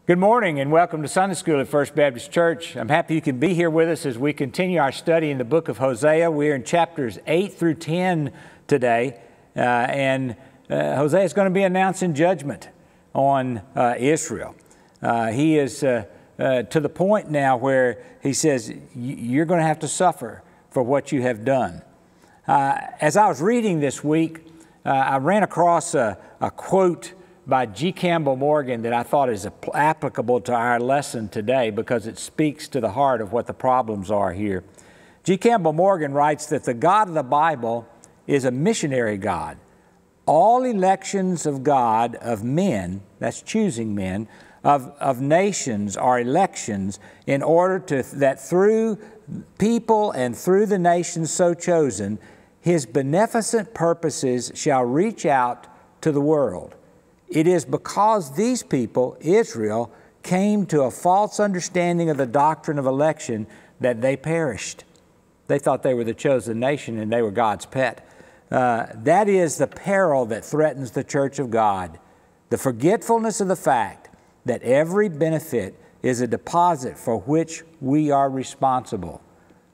Good morning and welcome to Sunday School at First Baptist Church. I'm happy you can be here with us as we continue our study in the book of Hosea. We're in chapters 8 through 10 today, and Hosea is going to be announcing judgment on Israel. He is to the point now where he says, you're going to have to suffer for what you have done. As I was reading this week, I ran across a quote by G. Campbell Morgan that I thought is applicable to our lesson today because it speaks to the heart of what the problems are here. G. Campbell Morgan writes that the God of the Bible is a missionary God. All elections of God, of men, that's choosing men, of nations are elections in order that through people and through the nations so chosen, His beneficent purposes shall reach out to the world. It is because these people, Israel, came to a false understanding of the doctrine of election that they perished. They thought they were the chosen nation and they were God's pet. That is the peril that threatens the church of God. The forgetfulness of the fact that every benefit is a deposit for which we are responsible,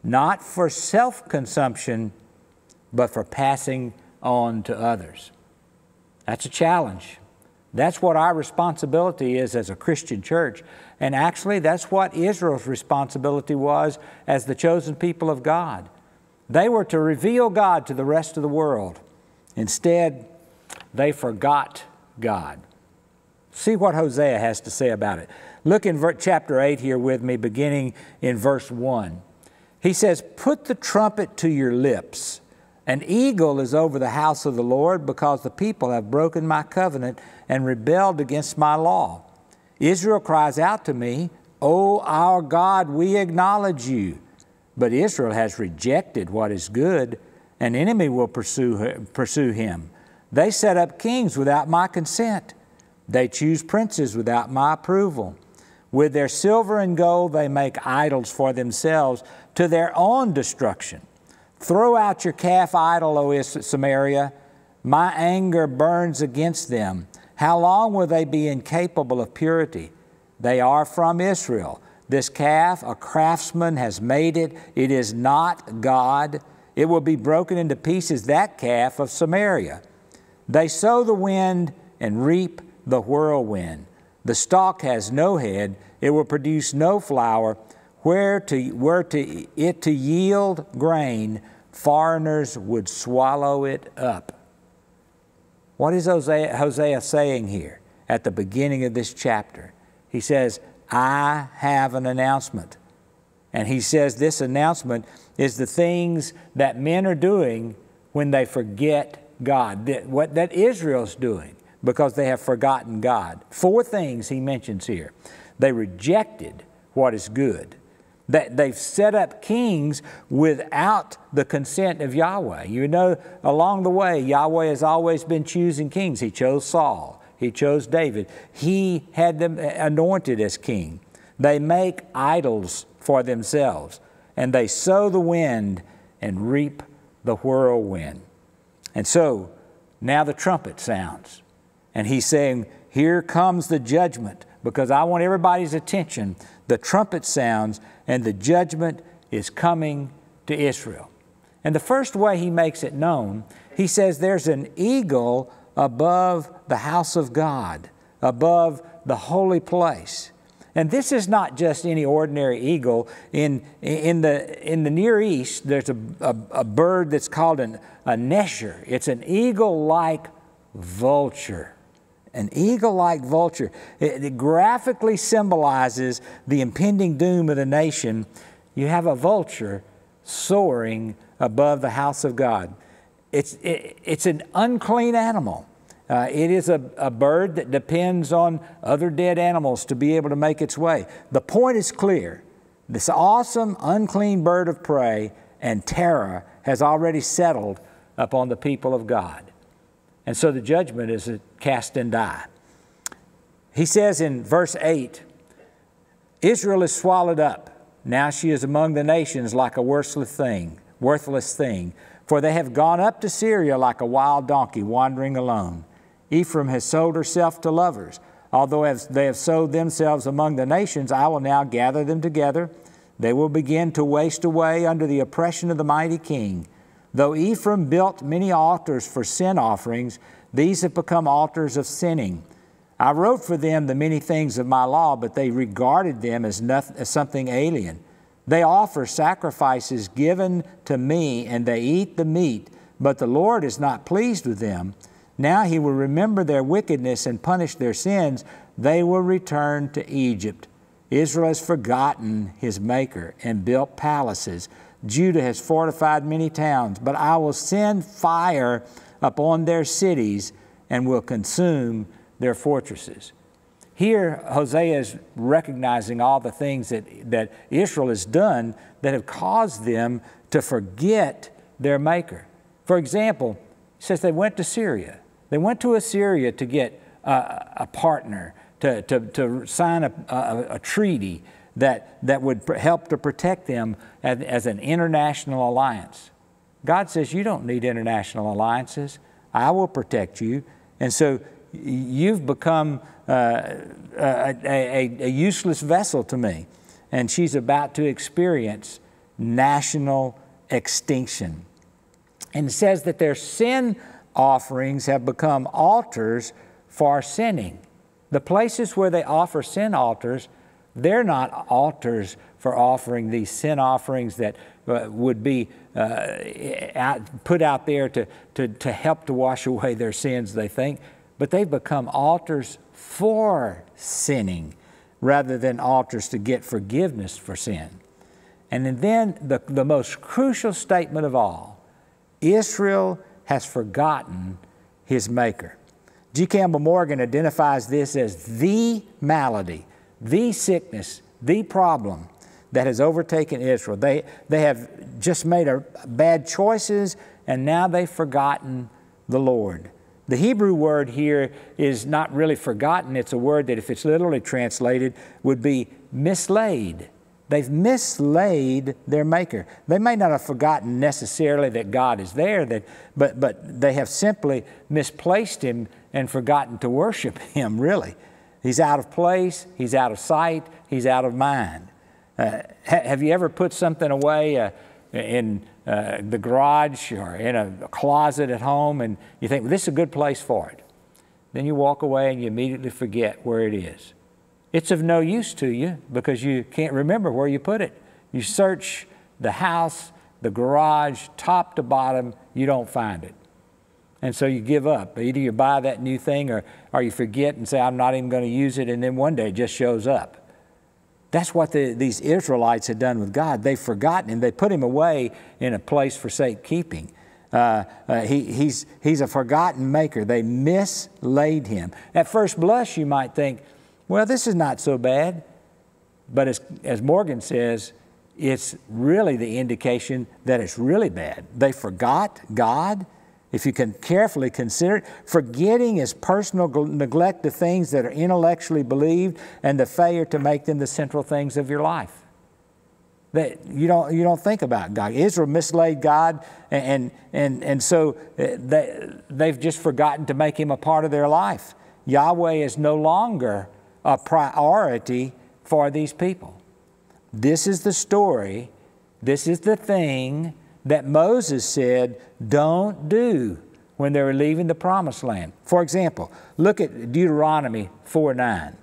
not for self-consumption, but for passing on to others. That's a challenge. That's what our responsibility is as a Christian church. And actually, that's what Israel's responsibility was as the chosen people of God. They were to reveal God to the rest of the world. Instead, they forgot God. See what Hosea has to say about it. Look in chapter 8 here with me, beginning in verse 1. He says, "Put the trumpet to your lips. An eagle is over the house of the Lord because the people have broken my covenant and rebelled against my law. Israel cries out to me, 'O our God, we acknowledge you.' But Israel has rejected what is good. An enemy will pursue him. They set up kings without my consent. They choose princes without my approval. With their silver and gold they make idols for themselves to their own destruction. Throw out your calf idol, O Samaria. My anger burns against them. How long will they be incapable of purity? They are from Israel. This calf, a craftsman has made it. It is not God. It will be broken into pieces, that calf of Samaria. They sow the wind and reap the whirlwind. The stalk has no head. It will produce no flour. Were it to yield grain, foreigners would swallow it up." What is Hosea saying here at the beginning of this chapter? He says, I have an announcement. And he says this announcement is the things that men are doing when they forget God, that Israel's doing because they have forgotten God. 4 things he mentions here. They rejected what is good. That they've set up kings without the consent of Yahweh. You know, along the way, Yahweh has always been choosing kings. He chose Saul. He chose David. He had them anointed as king. They make idols for themselves, and they sow the wind and reap the whirlwind. And so, now the trumpet sounds. And he's saying, here comes the judgment, because I want everybody's attention. The trumpet sounds, and the judgment is coming to Israel. And the first way he makes it known, he says there's an eagle above the house of God, above the holy place. And this is not just any ordinary eagle. In the Near East, there's a bird that's called a nesher. It's an eagle-like vulture. An eagle-like vulture. It graphically symbolizes the impending doom of the nation. You have a vulture soaring above the house of God. It's an unclean animal. It is a bird that depends on other dead animals to be able to make its way. The point is clear. This awesome, unclean bird of prey and terror has already settled upon the people of God. And so the judgment is cast and die. He says in verse 8, Israel is swallowed up. Now she is among the nations like a worthless thing. For they have gone up to Syria like a wild donkey wandering alone. Ephraim has sold herself to lovers. Although as they have sowed themselves among the nations, I will now gather them together. They will begin to waste away under the oppression of the mighty king. Though Ephraim built many altars for sin offerings, these have become altars of sinning. I wrote for them the many things of my law, but they regarded them as something alien. They offer sacrifices given to me, and they eat the meat, but the Lord is not pleased with them. Now he will remember their wickedness and punish their sins. They will return to Egypt. Israel has forgotten his Maker and built palaces. Judah has fortified many towns, but I will send fire upon their cities and will consume their fortresses. Here, Hosea is recognizing all the things that Israel has done that have caused them to forget their Maker. For example, he says they went to Syria. They went to Assyria to get a partner, to sign a treaty that would help to protect them as an international alliance. God says, you don't need international alliances. I will protect you. And so you've become a useless vessel to me. And she's about to experience national extinction. And it says that their sin offerings have become altars for sinning. The places where they offer sin altars, they're not altars for offering these sin offerings that would be put out there to help to wash away their sins, they think. But they've become altars for sinning rather than altars to get forgiveness for sin. And then the most crucial statement of all, Israel has forgotten his Maker. G. Campbell Morgan identifies this as the malady, the sickness, the problem that has overtaken Israel. They have just made bad choices, and now they've forgotten the Lord. The Hebrew word here is not really forgotten. It's a word that, if it's literally translated, would be mislaid. They've mislaid their Maker. They may not have forgotten necessarily that God is there, but they have simply misplaced Him and forgotten to worship Him, really. He's out of place, He's out of sight, He's out of mind. Have you ever put something away in the garage or in a closet at home, and you think, well, this is a good place for it? Then you walk away and you immediately forget where it is. It's of no use to you because you can't remember where you put it. You search the house, the garage, top to bottom, you don't find it. And so you give up. Either you buy that new thing or you forget and say, I'm not even going to use it, and then one day it just shows up. That's what these Israelites had done with God. They've forgotten Him. They put Him away in a place for safekeeping. He's a forgotten Maker. They mislaid Him. At first blush, you might think, well, this is not so bad. But as Morgan says, it's really the indication that it's really bad. They forgot God. If you can carefully consider it, forgetting is personal neglect of things that are intellectually believed and the failure to make them the central things of your life. That you don't think about God. Israel mislaid God, and so they've just forgotten to make Him a part of their life. Yahweh is no longer a priority for these people. This is the story, this is the thing that Moses said don't do when they were leaving the Promised Land. For example, look at Deuteronomy 4:9.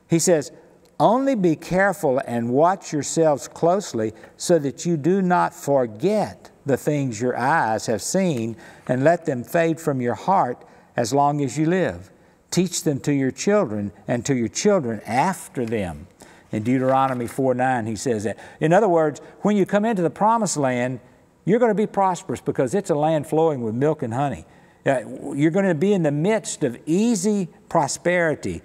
He says, only be careful and watch yourselves closely so that you do not forget the things your eyes have seen and let them fade from your heart as long as you live. Teach them to your children and to your children after them. In Deuteronomy 4:9, he says that. In other words, when you come into the Promised Land, you're going to be prosperous because it's a land flowing with milk and honey. You're going to be in the midst of easy prosperity.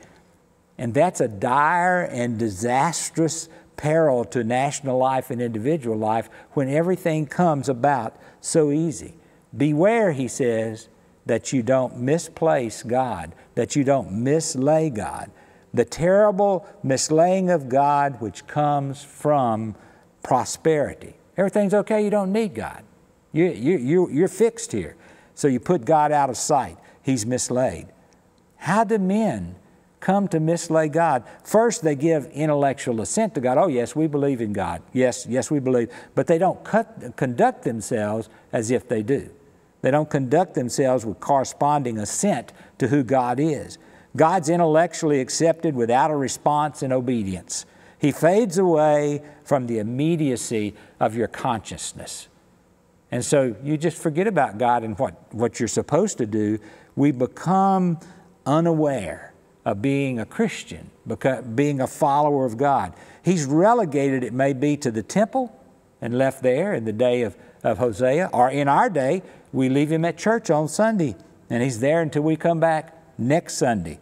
And that's a dire and disastrous peril to national life and individual life when everything comes about so easy. Beware, he says, that you don't misplace God, that you don't mislay God. The terrible mislaying of God which comes from prosperity. Everything's okay, you don't need God. You're fixed here. So you put God out of sight. He's mislaid. How do men come to mislay God. First, they give intellectual assent to God. Oh, yes, we believe in God. Yes, we believe. But they don't conduct themselves as if they do. They don't conduct themselves with corresponding assent to who God is. God's intellectually accepted without a response and obedience. He fades away from the immediacy of your consciousness. And so you just forget about God and what you're supposed to do. We become unaware of being a Christian, being a follower of God. He's relegated, it may be, to the temple and left there in the day of Hosea. Or in our day, we leave him at church on Sunday, and he's there until we come back next Sunday.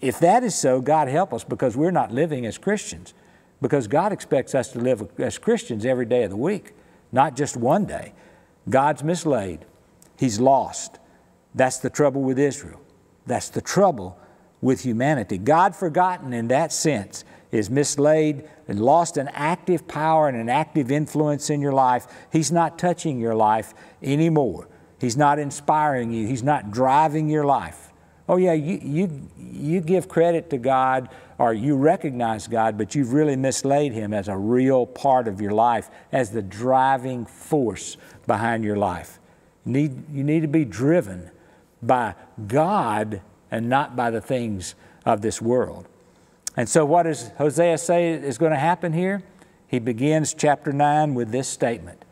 If that is so, God help us, because we're not living as Christians. Because God expects us to live as Christians every day of the week, not just one day. God's mislaid. He's lost. That's the trouble with Israel. That's the trouble with humanity. God forgotten in that sense is mislaid and lost an active power and an active influence in your life. He's not touching your life anymore. He's not inspiring you. He's not driving your life. Oh yeah, you give credit to God, or you recognize God, but you've really mislaid Him as a real part of your life, as the driving force behind your life. You need to be driven by God and not by the things of this world. And so what does Hosea say is going to happen here? He begins chapter 9 with this statement: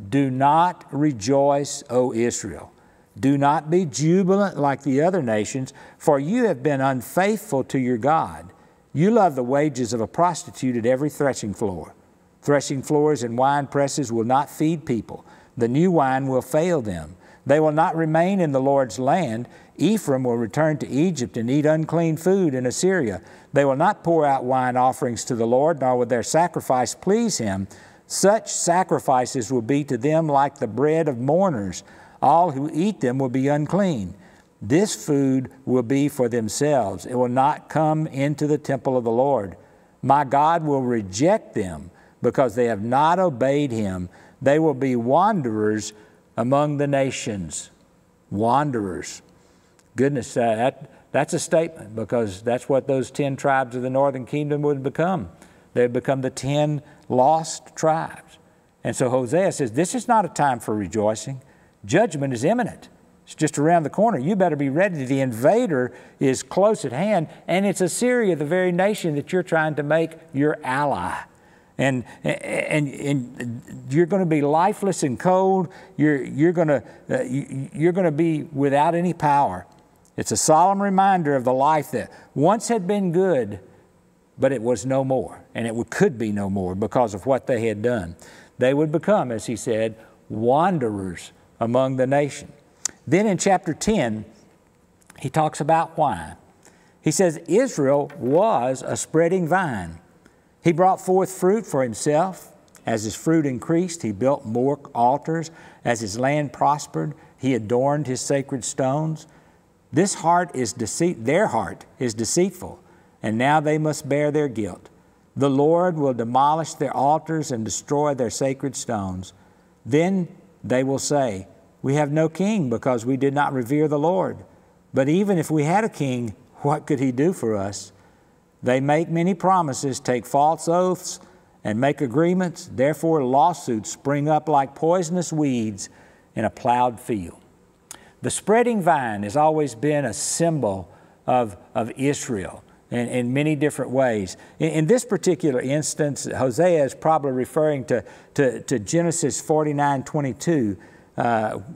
"Do not rejoice, O Israel. Do not be jubilant like the other nations, for you have been unfaithful to your God. You love the wages of a prostitute at every threshing floor. Threshing floors and wine presses will not feed people. The new wine will fail them. They will not remain in the Lord's land. Ephraim will return to Egypt and eat unclean food in Assyria. They will not pour out wine offerings to the Lord, nor will their sacrifice please Him. Such sacrifices will be to them like the bread of mourners. All who eat them will be unclean. This food will be for themselves. It will not come into the temple of the Lord. My God will reject them because they have not obeyed Him. They will be wanderers among the nations." Wanderers. Goodness, that's a statement, because that's what those 10 tribes of the northern kingdom would become. They would become the 10 lost tribes. And so Hosea says, this is not a time for rejoicing. Judgment is imminent. It's just around the corner. You better be ready. The invader is close at hand, and it's Assyria, the very nation that you're trying to make your ally. And you're going to be lifeless and cold. You're going to be without any power. It's a solemn reminder of the life that once had been good, but it was no more, and it could be no more because of what they had done. They would become, as he said, wanderers among the nation. Then in chapter 10, he talks about why. He says, Israel was a spreading vine. He brought forth fruit for himself. As his fruit increased, he built more altars. As his land prospered, he adorned his sacred stones. Their heart is deceitful, and now they must bear their guilt. The Lord will demolish their altars and destroy their sacred stones. Then they will say, we have no king because we did not revere the Lord. But even if we had a king, what could he do for us? They make many promises, take false oaths, and make agreements. Therefore, lawsuits spring up like poisonous weeds in a plowed field. The spreading vine has always been a symbol of Israel in many different ways. In this particular instance, Hosea is probably referring to Genesis 49:22,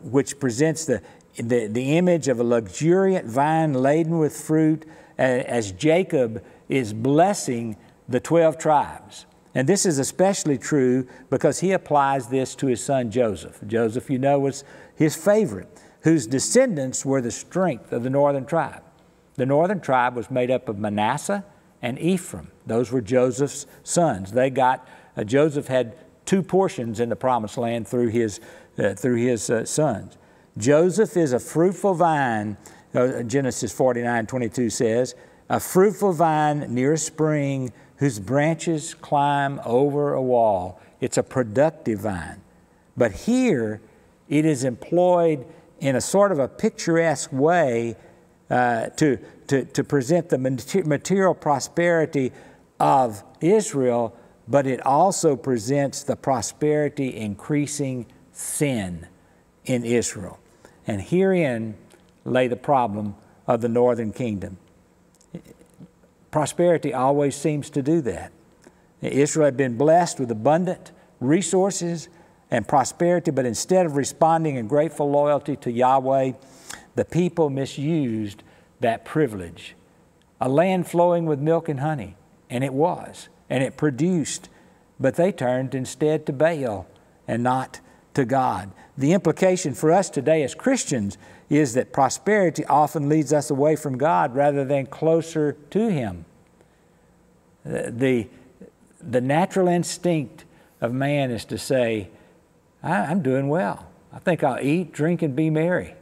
which presents the image of a luxuriant vine laden with fruit as Jacob is blessing the 12 tribes. And this is especially true because he applies this to his son Joseph. Joseph, you know, was his favorite, whose descendants were the strength of the northern tribe. The northern tribe was made up of Manasseh and Ephraim. Those were Joseph's sons. Joseph had 2 portions in the promised land through his sons. Joseph is a fruitful vine, Genesis 49:22 says, a fruitful vine near a spring whose branches climb over a wall. It's a productive vine. But here it is employed in a sort of a picturesque way to to present the material prosperity of Israel, but it also presents the prosperity increasing sin in Israel. And herein lay the problem of the northern kingdom. Prosperity always seems to do that. Israel had been blessed with abundant resources and prosperity, but instead of responding in grateful loyalty to Yahweh, the people misused that privilege. A land flowing with milk and honey, and it was, and it produced, but they turned instead to Baal and not to God. The implication for us today as Christians is that prosperity often leads us away from God rather than closer to Him. The natural instinct of man is to say, I'm doing well. I think I'll eat, drink, and be merry.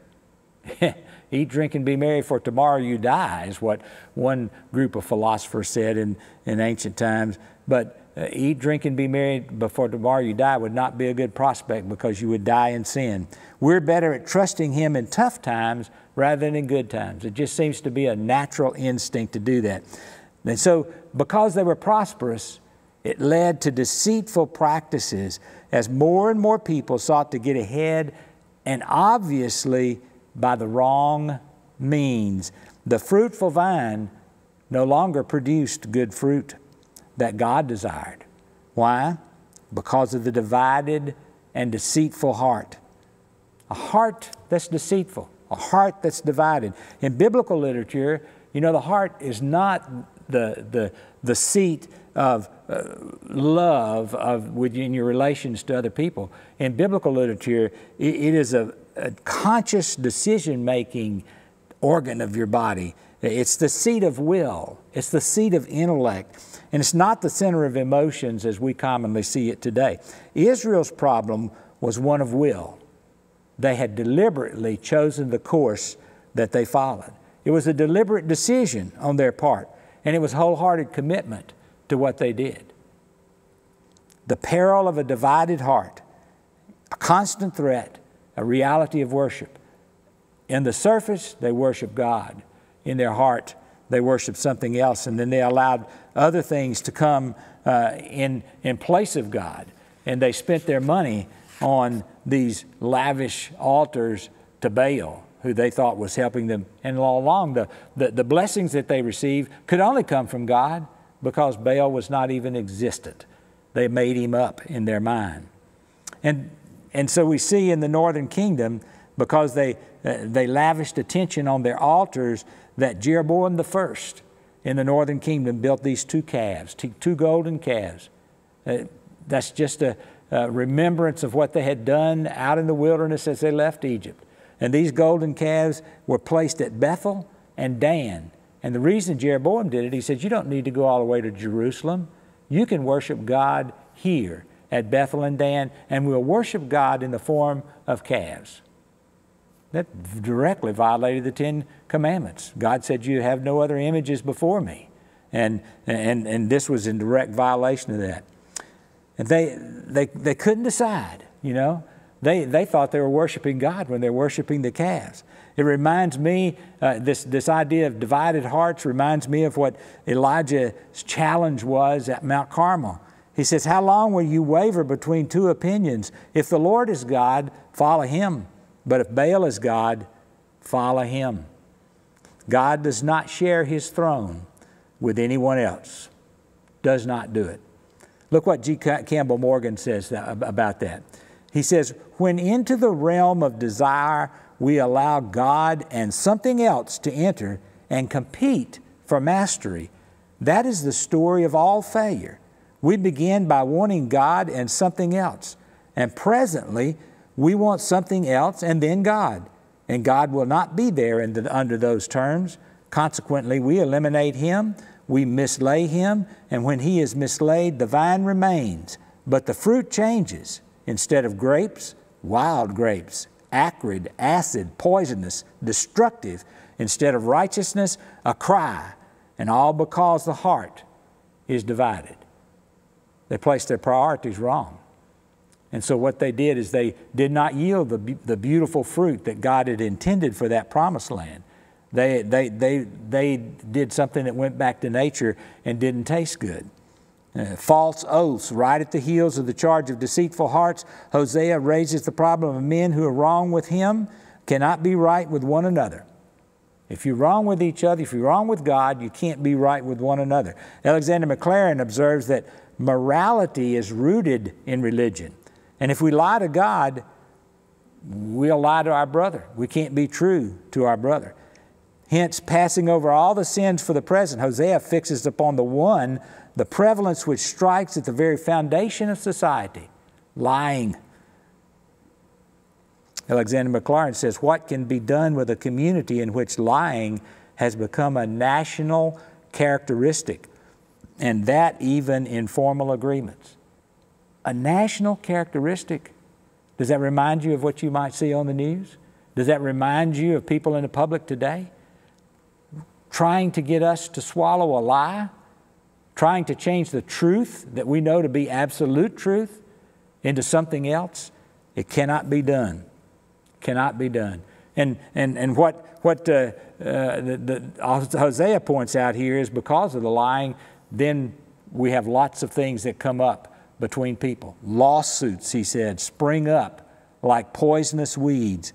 Eat, drink, and be merry, for tomorrow you die, is what one group of philosophers said in ancient times. But eat, drink, and be merry before tomorrow you die would not be a good prospect, because you would die in sin. We're better at trusting Him in tough times rather than in good times. It just seems to be a natural instinct to do that. And so, because they were prosperous, it led to deceitful practices as more and more people sought to get ahead, and obviously by the wrong means. The fruitful vine no longer produced good fruit that God desired. Why? Because of the divided and deceitful heart. A heart that's deceitful, a heart that's divided. In biblical literature, you know, the heart is not the seat of love within your relations to other people. In biblical literature, it is a conscious decision-making organ of your body. It's the seat of will. It's the seat of intellect. And it's not the center of emotions as we commonly see it today. Israel's problem was one of will. They had deliberately chosen the course that they followed. It was a deliberate decision on their part, and it was wholehearted commitment to what they did. The peril of a divided heart, a constant threat, a reality of worship. In the surface, they worship God. In their heart, they worship something else, and then they allowed other things to come in place of God. And they spent their money on these lavish altars to Baal, who they thought was helping them. And all along, the blessings that they received could only come from God, because Baal was not even existent. They made him up in their mind. And so we see in the northern kingdom, because they lavished attention on their altars, that Jeroboam I in the northern kingdom built these two golden calves. That's just a remembrance of what they had done out in the wilderness as they left Egypt. And these golden calves were placed at Bethel and Dan. And the reason Jeroboam did it, he said, you don't need to go all the way to Jerusalem. You can worship God here at Bethel and Dan, and we'll worship God in the form of calves. That directly violated the 10 Commandments. God said, you have no other images before me. And this was in direct violation of that. And they couldn't decide, you know. They thought they were worshiping God when they're worshiping the calves. It reminds me, this idea of divided hearts reminds me of what Elijah's challenge was at Mount Carmel. He says, how long will you waver between two opinions? If the Lord is God, follow Him. But if Baal is God, follow him. God does not share His throne with anyone else. Does not do it. Look what G. Campbell Morgan says about that. He says, when into the realm of desire we allow God and something else to enter and compete for mastery, that is the story of all failure. We begin by wanting God and something else, and presently we want something else and then God, and God will not be there under those terms. Consequently, we eliminate Him, we mislay Him, and when He is mislaid, the vine remains, but the fruit changes. Instead of grapes, wild grapes, acrid, acid, poisonous, destructive. Instead of righteousness, a cry, and all because the heart is divided. They placed their priorities wrong. And so what they did is they did not yield the beautiful fruit that God had intended for that promised land. They did something that went back to nature and didn't taste good. False oaths right at the heels of the charge of deceitful hearts. Hosea raises the problem of men who are wrong with him cannot be right with one another. If you're wrong with each other, if you're wrong with God, you can't be right with one another. Alexander Maclaren observes that morality is rooted in religion. And if we lie to God, we'll lie to our brother. We can't be true to our brother. Hence, passing over all the sins for the present, Hosea fixes upon the one the prevalence which strikes at the very foundation of society, lying. Alexander Maclaren says, what can be done with a community in which lying has become a national characteristic, and that even in formal agreements? A national characteristic. Does that remind you of what you might see on the news? Does that remind you of people in the public today trying to get us to swallow a lie, trying to change the truth that we know to be absolute truth into something else? It cannot be done. Cannot be done. And what Hosea points out here is because of the lying, then we have lots of things that come up between people. Lawsuits, he said, spring up like poisonous weeds.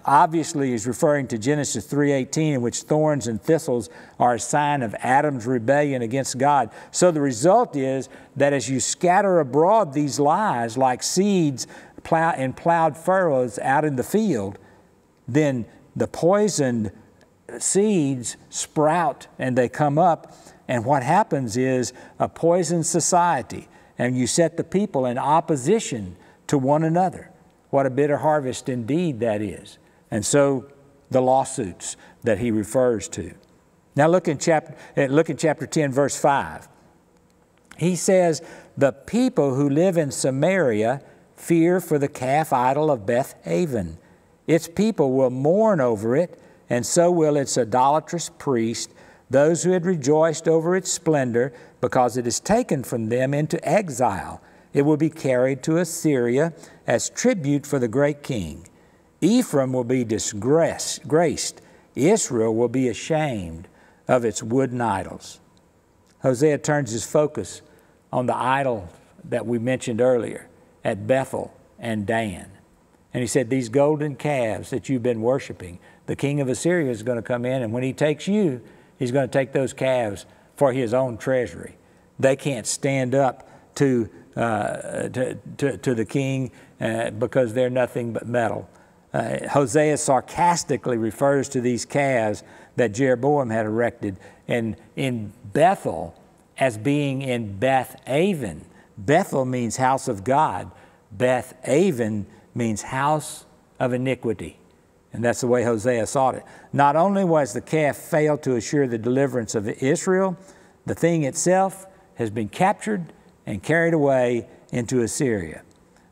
Obviously, he's referring to Genesis 3:18, in which thorns and thistles are a sign of Adam's rebellion against God. So the result is that as you scatter abroad these lies like seeds in plowed furrows out in the field, then the poisoned seeds sprout and they come up, and what happens is a poisoned society, and you set the people in opposition to one another. What a bitter harvest indeed that is. And so the lawsuits that he refers to. Now look in chapter 10, verse 5. He says, the people who live in Samaria fear for the calf idol of Beth Aven. Its people will mourn over it, and so will its idolatrous priest, those who had rejoiced over its splendor, because it is taken from them into exile. It will be carried to Assyria as tribute for the great king. Ephraim will be disgraced. Israel will be ashamed of its wooden idols. Hosea turns his focus on the idol that we mentioned earlier at Bethel and Dan. And he said, these golden calves that you've been worshiping, the king of Assyria is going to come in, and when he takes you, he's going to take those calves for his own treasury. They can't stand up to the king because they're nothing but metal. Hosea sarcastically refers to these calves that Jeroboam had erected, and in Bethel as being in Beth Aven. Bethel means house of God. Beth Aven means house of iniquity. And that's the way Hosea saw it. Not only was the calf failed to assure the deliverance of Israel, the thing itself has been captured and carried away into Assyria.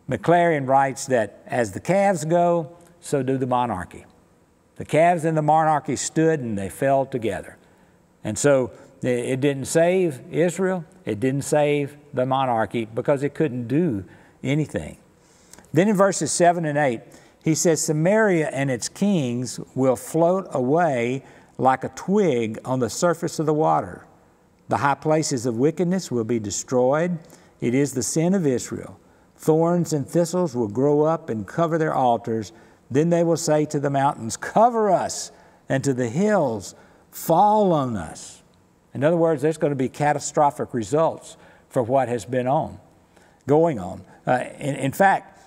Maclaren writes that as the calves go, so do the monarchy. The calves and the monarchy stood and they fell together. And so it didn't save Israel. It didn't save the monarchy because it couldn't do anything. Then in verses 7 and 8, he says, Samaria and its kings will float away like a twig on the surface of the water. The high places of wickedness will be destroyed. It is the sin of Israel. Thorns and thistles will grow up and cover their altars. Then they will say to the mountains, cover us, and to the hills, fall on us. In other words, there's going to be catastrophic results for what has been going on. In fact,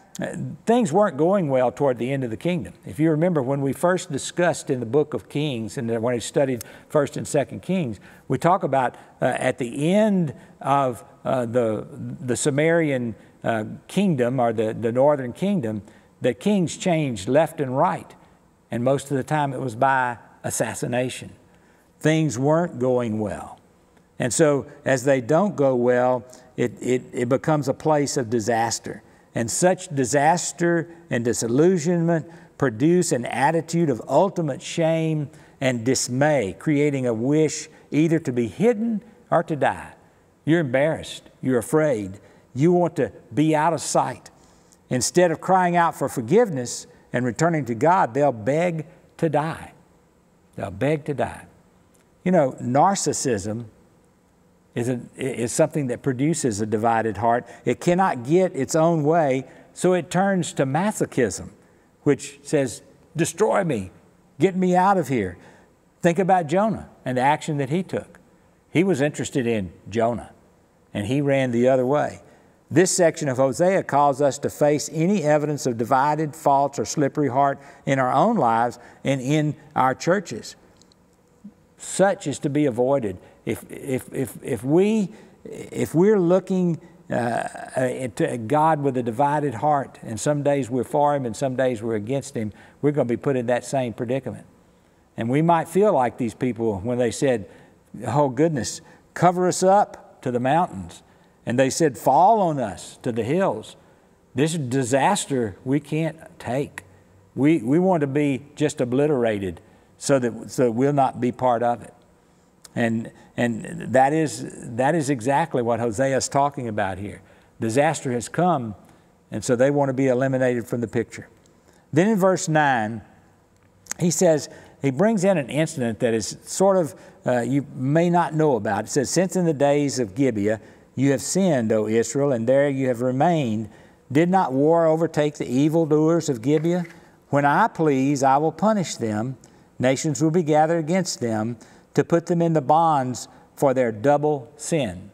things weren't going well toward the end of the kingdom. If you remember when we first discussed in the book of Kings, and when we studied 1st and 2nd Kings, we talk about at the end of the Sumerian kingdom, or the northern kingdom, that kings changed left and right. And most of the time it was by assassination. Things weren't going well. And so as they don't go well, it becomes a place of disaster. And such disaster and disillusionment produce an attitude of ultimate shame and dismay, creating a wish either to be hidden or to die. You're embarrassed. You're afraid. You want to be out of sight. Instead of crying out for forgiveness and returning to God, they'll beg to die. They'll beg to die. You know, narcissism is something that produces a divided heart. It cannot get its own way, so it turns to masochism, which says, destroy me, get me out of here. Think about Jonah and the action that he took. He was interested in Jonah, and he ran the other way. This section of Hosea calls us to face any evidence of divided, false, or slippery heart in our own lives and in our churches. Such is to be avoided. If we're looking to God with a divided heart, and some days we're for Him and some days we're against Him, we're going to be put in that same predicament. And we might feel like these people when they said, oh goodness, cover us up to the mountains. And they said, fall on us to the hills. This disaster we can't take. We want to be just obliterated so that we'll not be part of it. And that is exactly what Hosea is talking about here. Disaster has come, and so they want to be eliminated from the picture. Then in verse 9, he brings in an incident that is sort of, you may not know about. It says, since in the days of Gibeah you have sinned, O Israel, and there you have remained, did not war overtake the evildoers of Gibeah? When I please, I will punish them. Nations will be gathered against them to put them in the bonds for their double sin.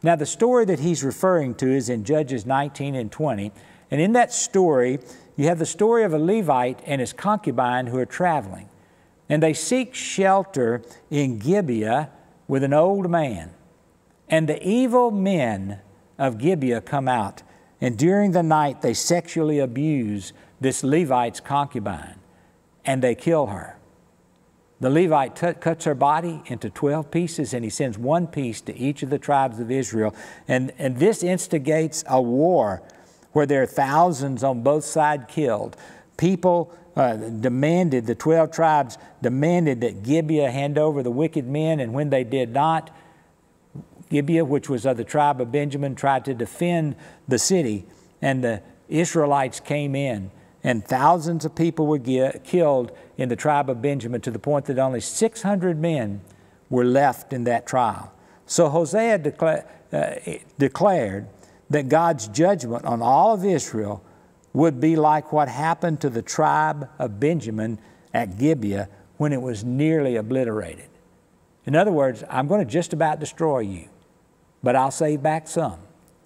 Now, the story that he's referring to is in Judges 19 and 20. And in that story, you have the story of a Levite and his concubine who are traveling. And they seek shelter in Gibeah with an old man. And the evil men of Gibeah come out, and during the night they sexually abuse this Levite's concubine, and they kill her. The Levite cuts her body into 12 pieces, and he sends one piece to each of the tribes of Israel. And this instigates a war where there are thousands on both sides killed. People demanded, the 12 tribes demanded that Gibeah hand over the wicked men, and when they did not, Gibeah, which was of the tribe of Benjamin, tried to defend the city, and the Israelites came in, and thousands of people were killed in the tribe of Benjamin to the point that only 600 men were left in that trial. So Hosea declared that God's judgment on all of Israel would be like what happened to the tribe of Benjamin at Gibeah when it was nearly obliterated. In other words, I'm going to just about destroy you, but I'll save back some.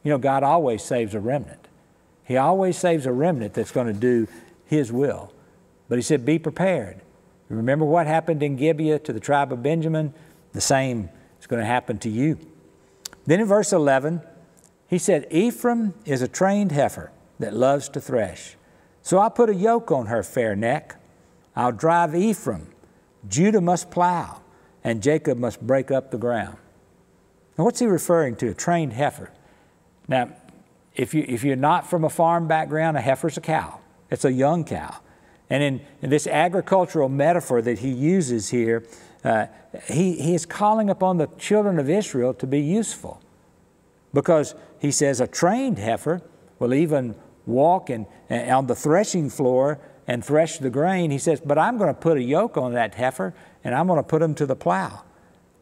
You know, God always saves a remnant. He always saves a remnant that's going to do His will. But He said, be prepared. Remember what happened in Gibeah to the tribe of Benjamin? The same is going to happen to you. Then in verse 11, He said, Ephraim is a trained heifer that loves to thresh. So I put a yoke on her fair neck. I'll drive Ephraim. Judah must plow, and Jacob must break up the ground. Now, what's he referring to? A trained heifer. Now, if you're not from a farm background, a heifer's a cow. It's a young cow. And in this agricultural metaphor that he uses here, he is calling upon the children of Israel to be useful. Because he says a trained heifer will even walk on the threshing floor and thresh the grain. He says, but I'm going to put a yoke on that heifer, and I'm going to put him to the plow.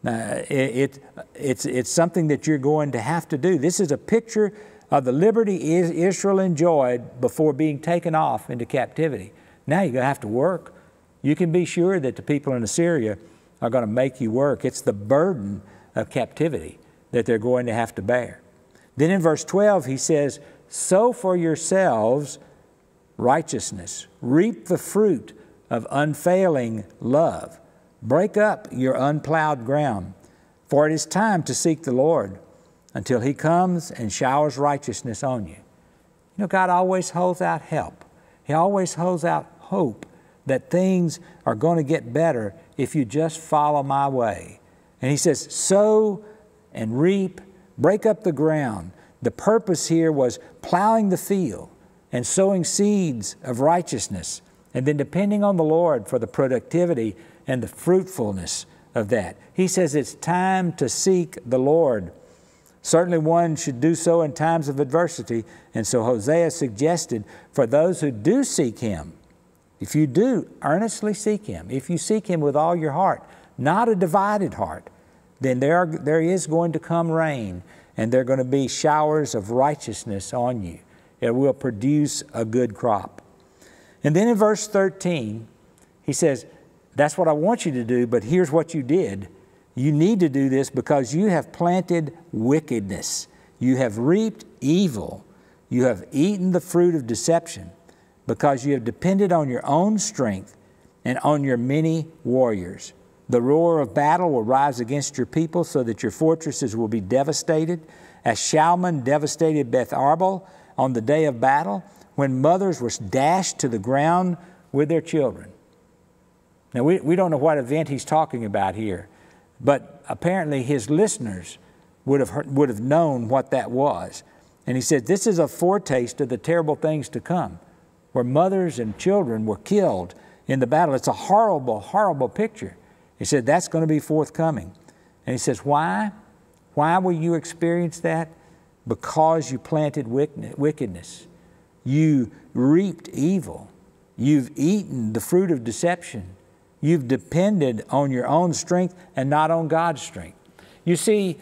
It's something that you're going to have to do. This is a picture of the liberty Israel enjoyed before being taken off into captivity. Now you're going to have to work. You can be sure that the people in Assyria are going to make you work. It's the burden of captivity that they're going to have to bear. Then in verse 12 he says, sow for yourselves righteousness, reap the fruit of unfailing love. Break up your unplowed ground, for it is time to seek the Lord until He comes and showers righteousness on you. You know, God always holds out help. He always holds out hope that things are going to get better if you just follow my way. And He says, sow and reap, break up the ground. The purpose here was plowing the field and sowing seeds of righteousness, and then depending on the Lord for the productivity and the fruitfulness of that. He says it's time to seek the Lord. Certainly one should do so in times of adversity, and so Hosea suggested for those who do seek Him, If you do earnestly seek Him, if you seek Him with all your heart, not a divided heart, then there is going to come rain, and there are going to be showers of righteousness on you. It will produce a good crop. And then in verse 13, he says, that's what I want you to do, but here's what you did. You need to do this because you have planted wickedness. You have reaped evil. You have eaten the fruit of deception because you have depended on your own strength and on your many warriors. The roar of battle will rise against your people so that your fortresses will be devastated, as Shalman devastated Beth Arbel on the day of battle, when mothers were dashed to the ground with their children. Now, we don't know what event he's talking about here, but apparently his listeners would have known what that was. And he said, this is a foretaste of the terrible things to come, where mothers and children were killed in the battle. It's a horrible, horrible picture. He said, that's going to be forthcoming. And he says, why? Why will you experience that? Because you planted wickedness. You reaped evil. You've eaten the fruit of deception. You've depended on your own strength and not on God's strength. You see,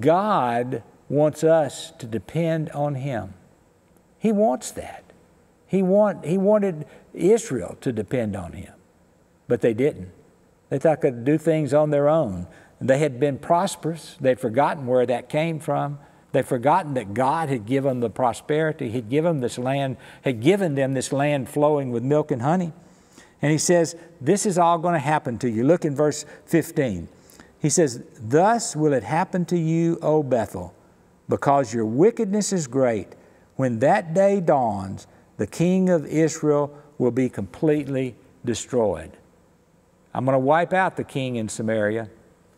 God wants us to depend on Him. He wants that. He wanted Israel to depend on Him, but they didn't. They thought they could do things on their own. They had been prosperous. They'd forgotten where that came from. They'd forgotten that God had given them the prosperity, had given them this land flowing with milk and honey. And he says, this is all going to happen to you. Look in verse 15. He says, thus will it happen to you, O Bethel, because your wickedness is great. When that day dawns, the king of Israel will be completely destroyed. I'm going to wipe out the king in Samaria,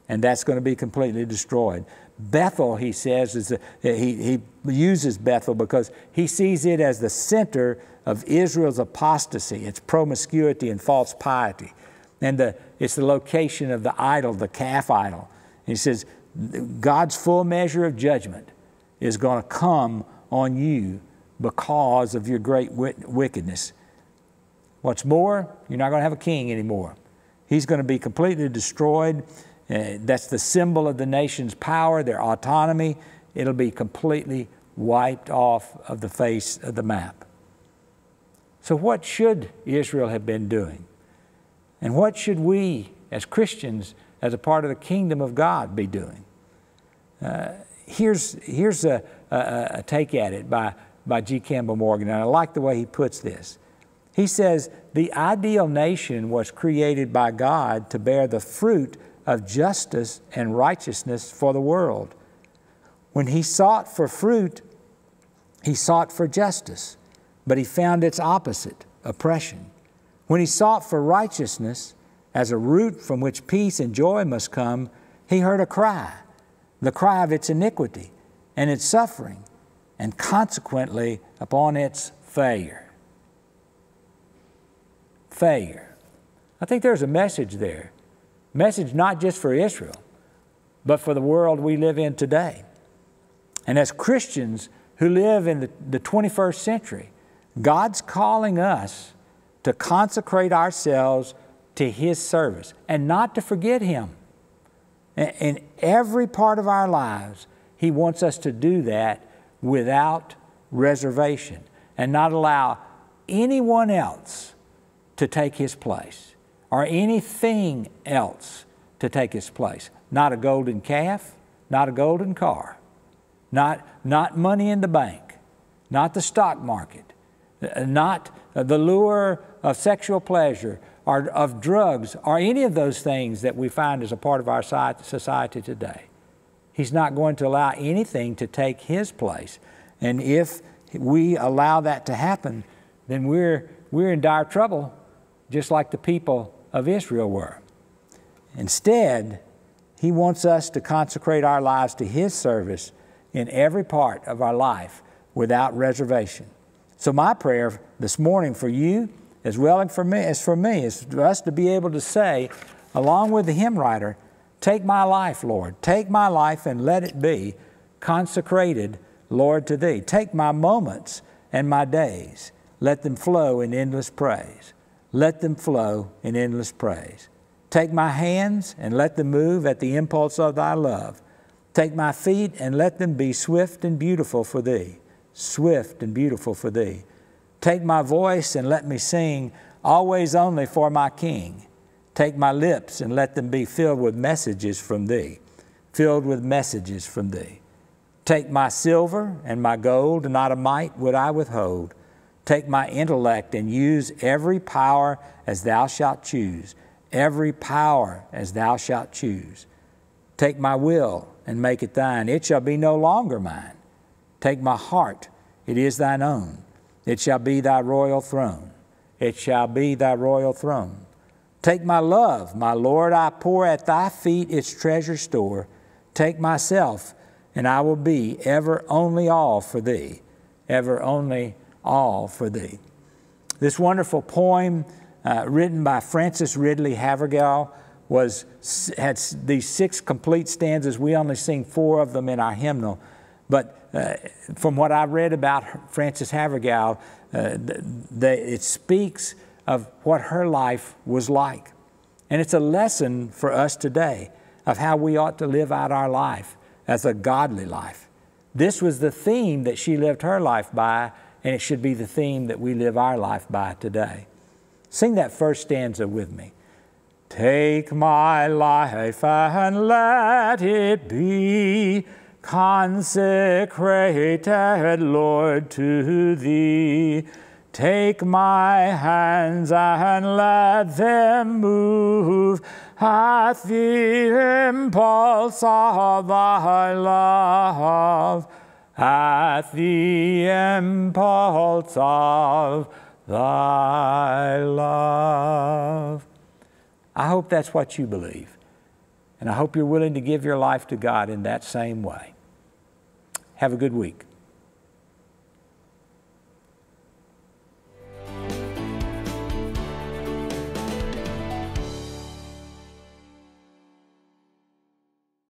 and that's going to be completely destroyed. Bethel, he says, he uses Bethel because he sees it as the center of Israel's apostasy, its promiscuity and false piety. And it's the location of the idol, the calf idol. And he says, God's full measure of judgment is going to come on you because of your great wickedness. What's more, you're not going to have a king anymore. He's going to be completely destroyed. That's the symbol of the nation's power, their autonomy. It'll be completely wiped off of the face of the map. So what should Israel have been doing? And what should we, as Christians, as a part of the kingdom of God, be doing? Here's a take at it by G. Campbell Morgan, and I like the way he puts this. He says, the ideal nation was created by God to bear the fruit of justice and righteousness for the world. When He sought for fruit, He sought for justice, but He found its opposite, oppression. When He sought for righteousness as a root from which peace and joy must come, He heard a cry, the cry of its iniquity and its suffering, and consequently upon its failure. Failure. I think there's a message there. Message not just for Israel, but for the world we live in today. And as Christians who live in the 21st century, God's calling us to consecrate ourselves to His service and not to forget Him. In every part of our lives, He wants us to do that without reservation and not allow anyone else to take His place or anything else to take His place. Not a golden calf, not a golden car, not money in the bank, not the stock market, not the lure of sexual pleasure or of drugs or any of those things that we find as a part of our society today. He's not going to allow anything to take His place. And if we allow that to happen, then we're in dire trouble, just like the people of Israel were. Instead, He wants us to consecrate our lives to His service in every part of our life without reservation. So my prayer this morning for you, as well as for me, is for us to be able to say, along with the hymn writer, take my life, Lord. Take my life and let it be consecrated, Lord, to Thee. Take my moments and my days. Let them flow in endless praise. let them flow in endless praise. Take my hands and let them move at the impulse of thy love. Take my feet and let them be swift and beautiful for thee, swift and beautiful for thee. Take my voice and let me sing always only for my King. Take my lips and let them be filled with messages from thee, filled with messages from thee. Take my silver and my gold, not a mite would I withhold. Take my intellect and use every power as thou shalt choose, every power as thou shalt choose. Take my will and make it thine, it shall be no longer mine. Take my heart, it is thine own, it shall be thy royal throne, it shall be thy royal throne. Take my love, my Lord, I pour at thy feet its treasure store. Take myself, and I will be ever only all for thee, ever only all for thee. This wonderful poem written by Frances Ridley Havergal had these 6 complete stanzas. We only sing 4 of them in our hymnal. But from what I read about Frances Havergal, it speaks of what her life was like. And it's a lesson for us today of how we ought to live out our life as a godly life. This was the theme that she lived her life by, and it should be the theme that we live our life by today. Sing that first stanza with me. Take my life and let it be consecrated, Lord, to Thee. Take my hands and let them move at the impulse of Thy love, at the impulse of Thy love. I hope that's what you believe, and I hope you're willing to give your life to God in that same way. Have a good week.